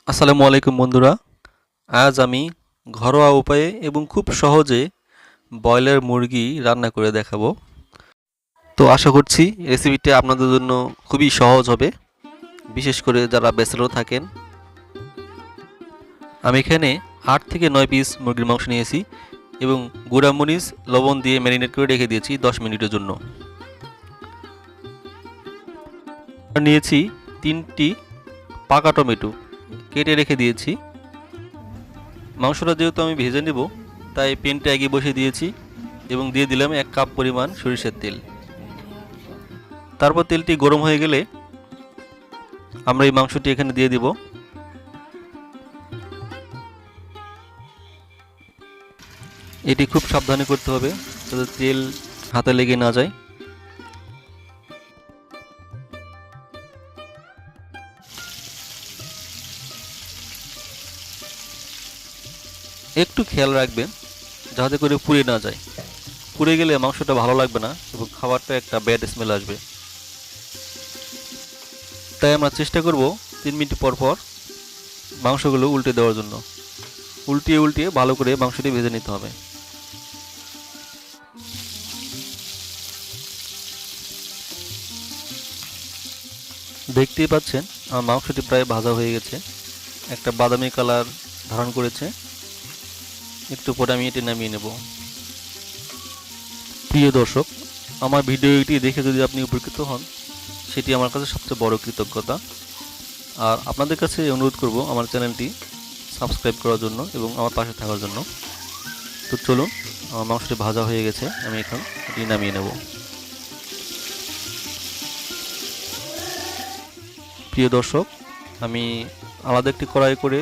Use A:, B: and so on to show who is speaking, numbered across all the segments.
A: আসসালামু আলাইকুম বন্ধুরা। আজ আমি ঘরোয়া উপায়ে এবং খুব সহজে ব্রয়লার মুরগি রান্না করে দেখাবো। তো আশা করছি রেসিপিটা আপনাদের জন্য খুবই সহজ হবে, বিশেষ করে যারা ব্যাচেলর থাকেন। আমি এখানে ৮ থেকে ৯ পিস মুরগির মাংস নিয়েছি এবং গুঁড়ামরিচ লবণ দিয়ে ম্যারিনেট করে রেখে দিয়েছি ১০ মিনিটের জন্য। আর নিয়েছি ৩টি পাকা টমেটো কেটে রেখে দিয়েছি। মাংসটা যেহেতু আমি ভেজে নেব, তাই প্যানটা আগে বসিয়ে দিয়েছি এবং দিয়ে দিলাম ১ কাপ পরিমাণ সরিষার তেল। তারপর তেলটি গরম হয়ে গেলে আমরা এই মাংসটি এখানে দিয়ে দিব। এটি খুব সাবধানে করতে হবে যাতে তেল হাতে লেগে না যায়। একটু খেয়াল রাখবেন যাতে করে পুড়ে না যায়। পুড়ে গেলে মাংসটা ভালো লাগবে না এবং খাবারটা একটা ব্যাড স্মেল আসবে। তাই আমরা চেষ্টা করব ৩ মিনিট পর পর মাংসগুলো উল্টে দেওয়ার জন্য। উল্টিয়ে উল্টিয়ে ভালো করে মাংসটি ভেজে নিতে হবে। দেখতেই পাচ্ছেন আমার মাংসটি প্রায় ভাজা হয়ে গেছে, একটা বাদামি কালার ধারণ করেছে। একটু পরে আমি এটি নামিয়ে নেব। প্রিয় দর্শক, আমার ভিডিওটি দেখে যদি আপনি উপকৃত হন, সেটি আমার কাছে সবচেয়ে বড় কৃতজ্ঞতা। আর আপনাদের কাছে অনুরোধ করব আমার চ্যানেলটি সাবস্ক্রাইব করার জন্য এবং আমার পাশে থাকার জন্য। তো চলুন, আমার মাংসটি ভাজা হয়ে গেছে, আমি এখন এটি নামিয়ে নেব। প্রিয় দর্শক, আমি আলাদা একটি কড়াই করে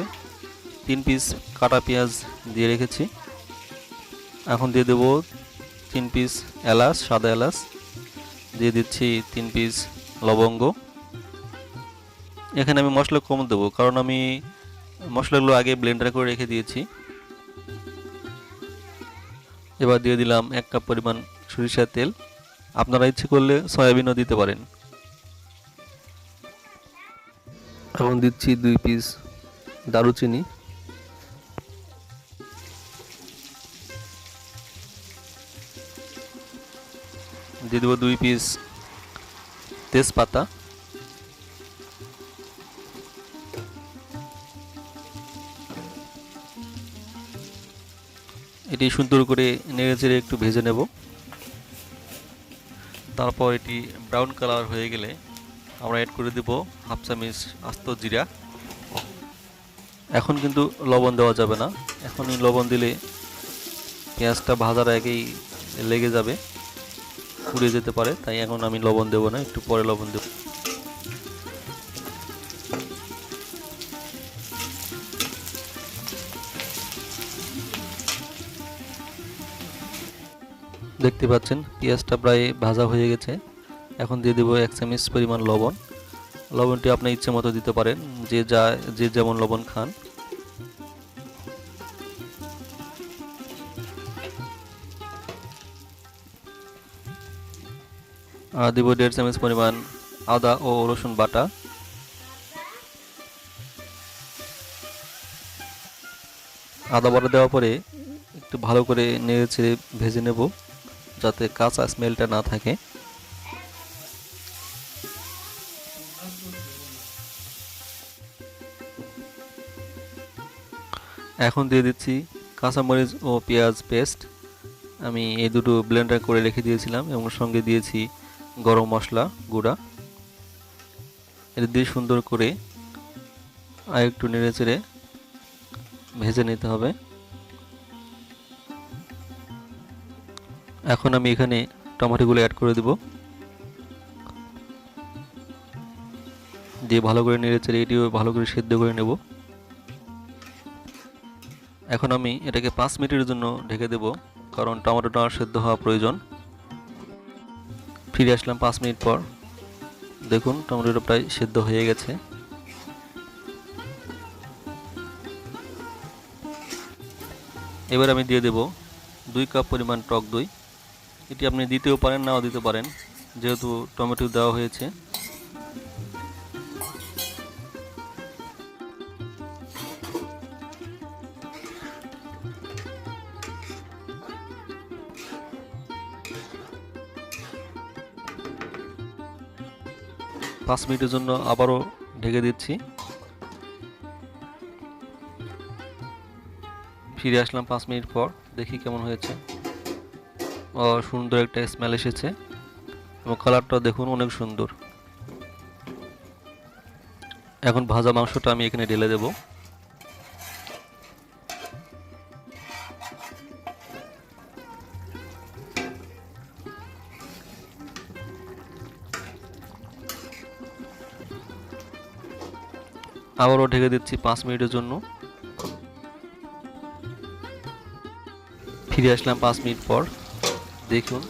A: ৩ পিস কাটা পেঁয়াজ দিয়ে রেখেছি। এখন দিয়ে দেব ৩ পিস এলাচ, সাদা এলাচ। দিয়ে দিচ্ছি ৩ পিস লবঙ্গ। এখানে আমি মশলা কম দেবো কারণ আমি মশলাগুলো আগে ব্লেন্ডার করে রেখে দিয়েছি। এবার দিয়ে দিলাম ১ কাপ পরিমাণ সরিষার তেল। আপনারা ইচ্ছে করলে সয়াবিনও দিতে পারেন। এখন দিচ্ছি ২ পিস দারুচিনি। দিয়ে দেবো ২ পিস তেজপাতা। এটি সুন্দর করে নেড়েচেড়ে একটু ভেজে নেব। তারপর এটি ব্রাউন কালার হয়ে গেলে আমরা অ্যাড করে দেব হাফ চামচ আস্ত জিরা। এখন কিন্তু লবণ দেওয়া যাবে না, এখনই লবণ দিলে পেঁয়াজটা ভাজার আগেই লেগে যাবে, পুড়ে যেতে পারে। তাই এখন আমি লবণ দেব না, একটু পরে লবণ দেব। দেখতে পাচ্ছেন পেঁয়াজটা প্রায় ভাজা হয়ে গেছে। এখন দিয়ে দেবো ১ চামচ পরিমাণ লবণ। লবণটি আপনার ইচ্ছে মতো দিতে পারেন, যে যেমন লবণ খান। আর দেবো ১.৫ চামচ পরিমাণ আদা ও রসুন বাটা। আদা বাটা দেওয়ার পরে একটু ভালো করে নেড়েচেড়ে ভেজে নেব যাতে কাঁচা স্মেলটা না থাকে। এখন দিয়ে দিচ্ছি কাঁচামরিচ ও পেঁয়াজ পেস্ট। আমি এই দুটো ব্লেন্ডার করে রেখে দিয়েছিলাম এবং সঙ্গে দিয়েছি গরম মশলা গুঁড়া। এটা দিয়ে সুন্দর করে আর একটু নেড়েচেড়ে ভেজে নিতে হবে। এখন আমি এখানে টমেটোগুলো অ্যাড করে দেব, দিয়ে ভালো করে নেড়েচেড়ে এটিও ভালো করে সেদ্ধ করে নেব। এখন আমি এটাকে ৫ মিনিটের জন্য ঢেকে দেব, কারণ টমেটোটা সেদ্ধ হওয়া প্রয়োজন। ফিরে আসলাম ৫ মিনিট পর। দেখুন টমেটোটা প্রায় সেদ্ধ হয়ে গেছে। এবার আমি দিয়ে দেব ২ কাপ পরিমাণ টক দই। এটি আপনি দিতেও পারেন, নাও দিতে পারেন, যেহেতু টমেটো দেওয়া হয়েছে। 5 মিনিটের জন্য আবারও ঢেকে দিচ্ছি। ফিরে আসলাম 5 মিনিট পর, দেখি কেমন হয়েছে। সুন্দর একটা স্মেল এসেছে এবং কালারটা দেখুন অনেক সুন্দর। এখন ভাজা মাংসটা আমি এখানে ঢেলে দেব। আবারও ঢেকে দিচ্ছি 5 মিনিটের জন্য। ফিরে আসলাম 5 মিনিট পর, দেখুন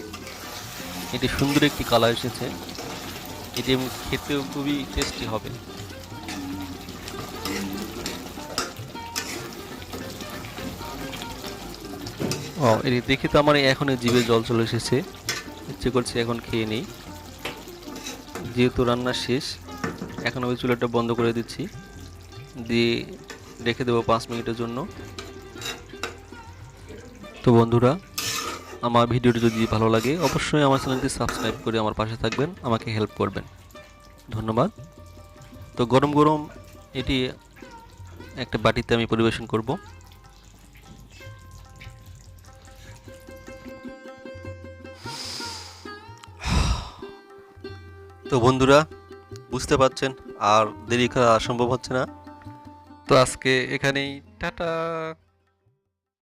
A: এটি সুন্দর একটি কালার এসেছে। এটি খেতেও খুবই টেস্টি হবে। এটি দেখে তো আমার এখনই জিভে জল চলে এসেছে, ইচ্ছে করছে এখন খেয়ে নিই। যেহেতু রান্না শেষ, এখন আমি চুলাটা বন্ধ করে দিচ্ছি, দিয়ে রেখে দেবো 5 মিনিটের জন্য। তো বন্ধুরা, আমার ভিডিওটি যদি ভালো লাগে অবশ্যই আমার চ্যানেলটি সাবস্ক্রাইব করে আমার পাশে থাকবেন, আমাকে হেল্প করবেন। ধন্যবাদ। তো গরম গরম এটি একটা বাটিতে আমি পরিবেশন করব। তো বন্ধুরা, বুঝতে পারছেন আর দেরি করা সম্ভব হচ্ছে না। তো আজকে এখানেই টাটা।